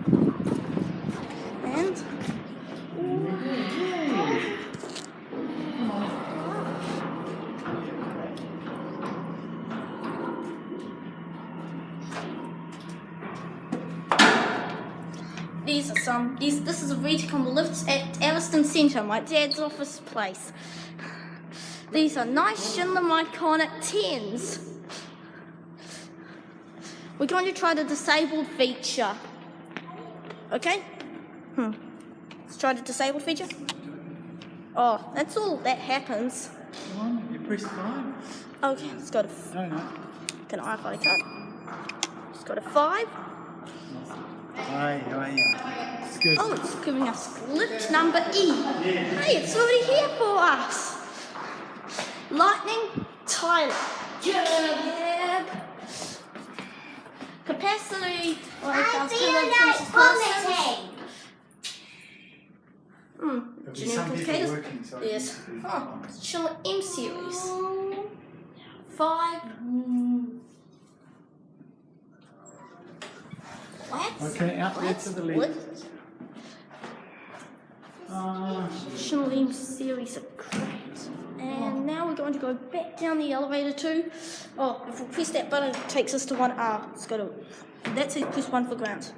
And these are some. This is a retic on the lifts at Ariston Centre, my dad's office place. These are nice Schindler Miconic 10s. We're going to try the disabled feature. Okay? Let's try the disabled feature. Oh, that's all that happens. Come on, you press 5. Okay, let's go to. No. Can I find a card? Just go to 5. It's good. Oh, it's giving us lift number E. Hey, it's already here for us. Lightning Tyler. Jab. Capacity. I feel like vomiting. Some people working, so Yes. Oh, Schindler M series. 5. Okay, out there to the left. Schindler M series are great. And now we're going to go back down the elevator too. Oh, if we press that button, it takes us to 1R. Let's go to. That says press 1 for ground.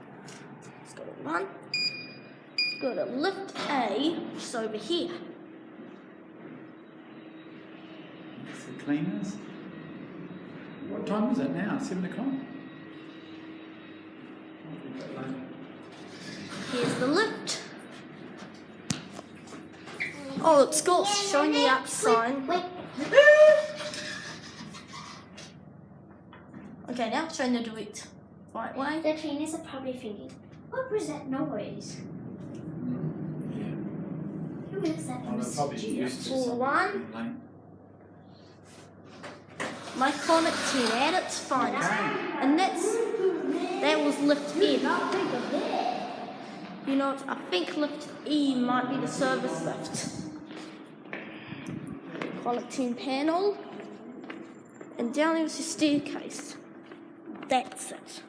Let's go to 1. Go to lift A, which is over here. It's the cleaners. What time is it now? 7 o'clock. Here's the lift. Oh, it's got showing the up sign. Wait. Okay, now showing the direct right way. The cleaners are probably thinking, what was that noise? Who is that? For 1. Miconic 10 at its finest. And that was lift F. You know, I think lift E might be the service lift. Wellington panel. And down there is the staircase. That's it.